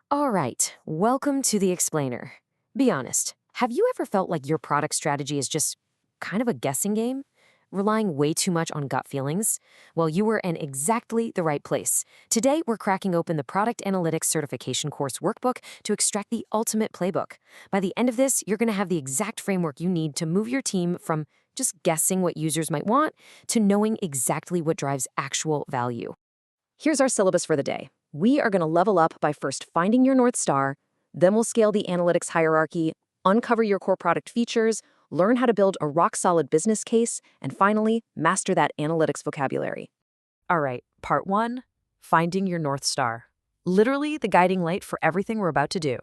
All right, welcome to the explainer. Be honest, have you ever felt like your product strategy is just kind of a guessing game? Relying way too much on gut feelings? Well, you were in exactly the right place. Today, we're cracking open the Product Analytics Certification Course Workbook to extract the ultimate playbook. By the end of this, you're going to have the exact framework you need to move your team from just guessing what users might want to knowing exactly what drives actual value. Here's our syllabus for the day. We are going to level up by first finding your North Star, then we'll scale the analytics hierarchy, uncover your core product features, learn how to build a rock-solid business case, and finally, master that analytics vocabulary. All right, part one, finding your North Star. Literally the guiding light for everything we're about to do.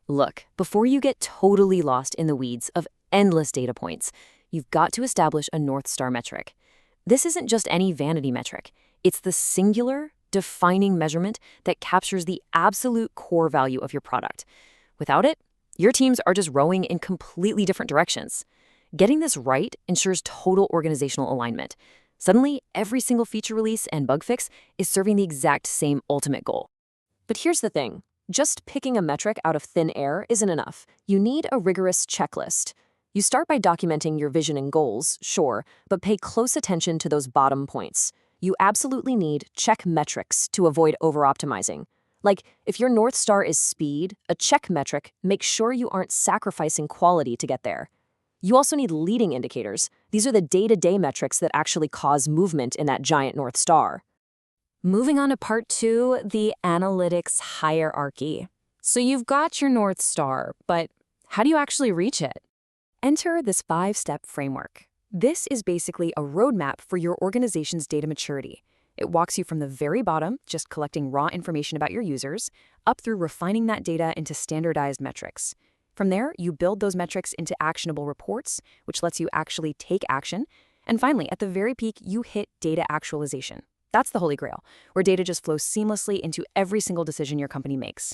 Look, before you get totally lost in the weeds of endless data points, you've got to establish a North Star metric. This isn't just any vanity metric. It's the singular, defining measurement that captures the absolute core value of your product. Without it, your teams are just rowing in completely different directions. Getting this right ensures total organizational alignment. Suddenly, every single feature release and bug fix is serving the exact same ultimate goal. But here's the thing. Just picking a metric out of thin air isn't enough. You need a rigorous checklist. You start by documenting your vision and goals, sure, but pay close attention to those bottom points. You absolutely need check metrics to avoid over-optimizing. Like, if your North Star is speed, a check metric makes sure you aren't sacrificing quality to get there. You also need leading indicators. These are the day-to-day metrics that actually cause movement in that giant North Star. Moving on to part two, the analytics hierarchy. So you've got your North Star, but how do you actually reach it? Enter this 5-step framework. This is basically a roadmap for your organization's data maturity. It walks you from the very bottom, just collecting raw information about your users, up through refining that data into standardized metrics. From there, you build those metrics into actionable reports, which lets you actually take action. And finally, at the very peak, you hit data actualization. That's the holy grail, where data just flows seamlessly into every single decision your company makes.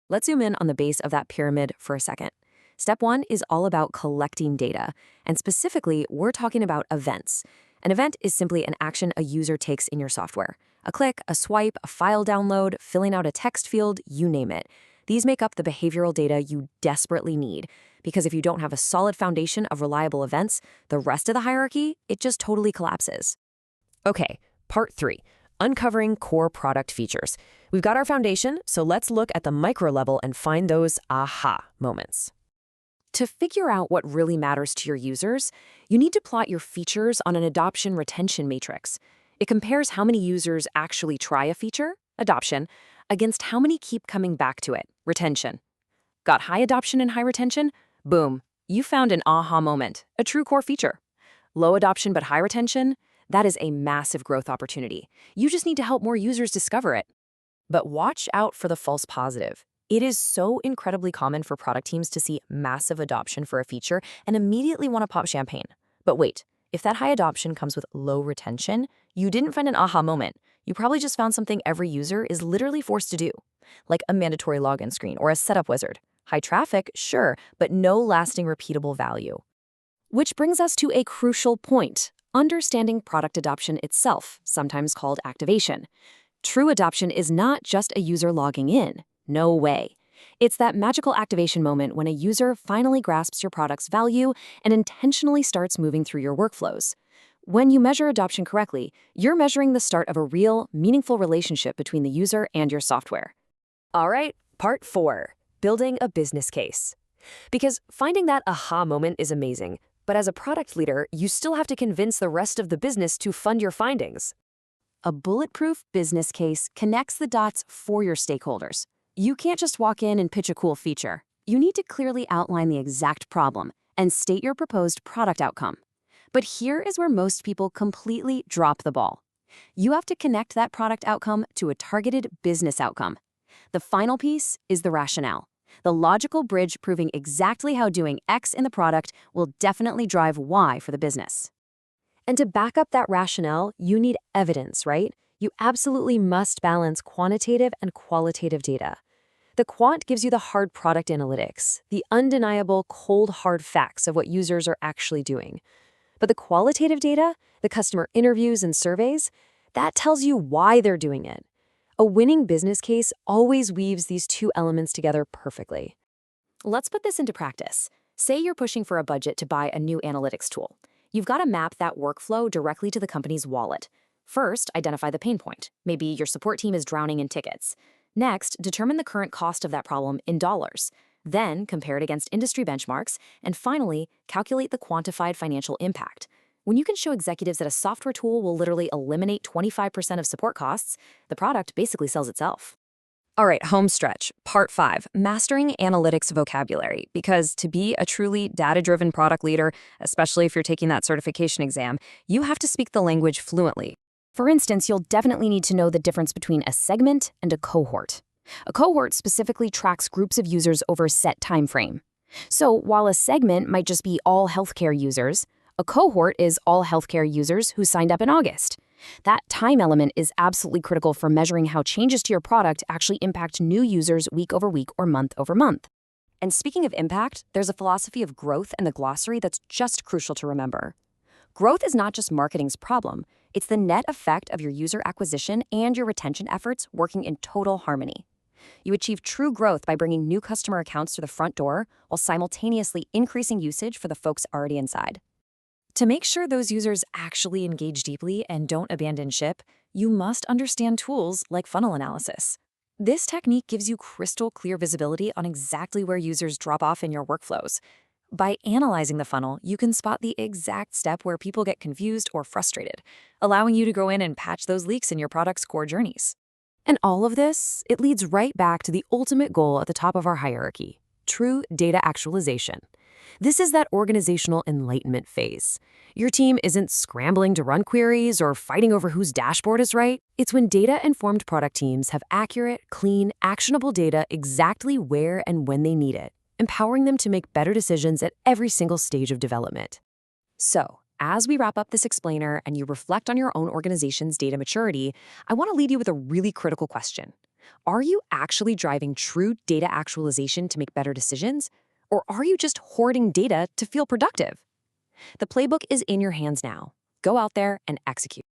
Let's zoom in on the base of that pyramid for a second. Step one is all about collecting data, and specifically, we're talking about events. An event is simply an action a user takes in your software. A click, a swipe, a file download, filling out a text field, you name it. These make up the behavioral data you desperately need, because if you don't have a solid foundation of reliable events, the rest of the hierarchy, it just totally collapses. Okay, part three, uncovering core product features. We've got our foundation, so let's look at the micro level and find those aha moments. To figure out what really matters to your users, you need to plot your features on an adoption retention matrix. It compares how many users actually try a feature, adoption, against how many keep coming back to it, retention. Got high adoption and high retention? Boom, you found an aha moment, a true core feature. Low adoption but high retention? That is a massive growth opportunity. You just need to help more users discover it. But watch out for the false positive. It is so incredibly common for product teams to see massive adoption for a feature and immediately want to pop champagne. But wait, if that high adoption comes with low retention, you didn't find an aha moment. You probably just found something every user is literally forced to do, like a mandatory login screen or a setup wizard. High traffic, sure, but no lasting repeatable value. Which brings us to a crucial point, understanding product adoption itself, sometimes called activation. True adoption is not just a user logging in. No way. It's that magical activation moment when a user finally grasps your product's value and intentionally starts moving through your workflows. When you measure adoption correctly, you're measuring the start of a real, meaningful relationship between the user and your software. All right, part four, building a business case. Because finding that aha moment is amazing, but as a product leader, you still have to convince the rest of the business to fund your findings. A bulletproof business case connects the dots for your stakeholders. You can't just walk in and pitch a cool feature. You need to clearly outline the exact problem and state your proposed product outcome. But here is where most people completely drop the ball. You have to connect that product outcome to a targeted business outcome. The final piece is the rationale, the logical bridge proving exactly how doing X in the product will definitely drive Y for the business. And to back up that rationale, you need evidence, right? You absolutely must balance quantitative and qualitative data. The quant gives you the hard product analytics, the undeniable cold hard facts of what users are actually doing. But the qualitative data, the customer interviews and surveys, that tells you why they're doing it. A winning business case always weaves these two elements together perfectly. Let's put this into practice. Say you're pushing for a budget to buy a new analytics tool. You've got to map that workflow directly to the company's wallet. First, identify the pain point. Maybe your support team is drowning in tickets. Next, determine the current cost of that problem in dollars. Then, compare it against industry benchmarks. And finally, calculate the quantified financial impact. When you can show executives that a software tool will literally eliminate 25% of support costs, the product basically sells itself. All right, home stretch, part 5, mastering analytics vocabulary. Because to be a truly data-driven product leader, especially if you're taking that certification exam, you have to speak the language fluently. For instance, you'll definitely need to know the difference between a segment and a cohort. A cohort specifically tracks groups of users over a set time frame. So while a segment might just be all healthcare users, a cohort is all healthcare users who signed up in August. That time element is absolutely critical for measuring how changes to your product actually impact new users week over week or month over month. And speaking of impact, there's a philosophy of growth in the glossary that's just crucial to remember. Growth is not just marketing's problem, it's the net effect of your user acquisition and your retention efforts working in total harmony. You achieve true growth by bringing new customer accounts to the front door while simultaneously increasing usage for the folks already inside. To make sure those users actually engage deeply and don't abandon ship, you must understand tools like funnel analysis. This technique gives you crystal clear visibility on exactly where users drop off in your workflows. By analyzing the funnel, you can spot the exact step where people get confused or frustrated, allowing you to go in and patch those leaks in your product's core journeys. And all of this, it leads right back to the ultimate goal at the top of our hierarchy: true data actualization. This is that organizational enlightenment phase. Your team isn't scrambling to run queries or fighting over whose dashboard is right. It's when data-informed product teams have accurate, clean, actionable data exactly where and when they need it, empowering them to make better decisions at every single stage of development. So, as we wrap up this explainer and you reflect on your own organization's data maturity, I want to leave you with a really critical question. Are you actually driving true data actualization to make better decisions? Or are you just hoarding data to feel productive? The playbook is in your hands now. Go out there and execute.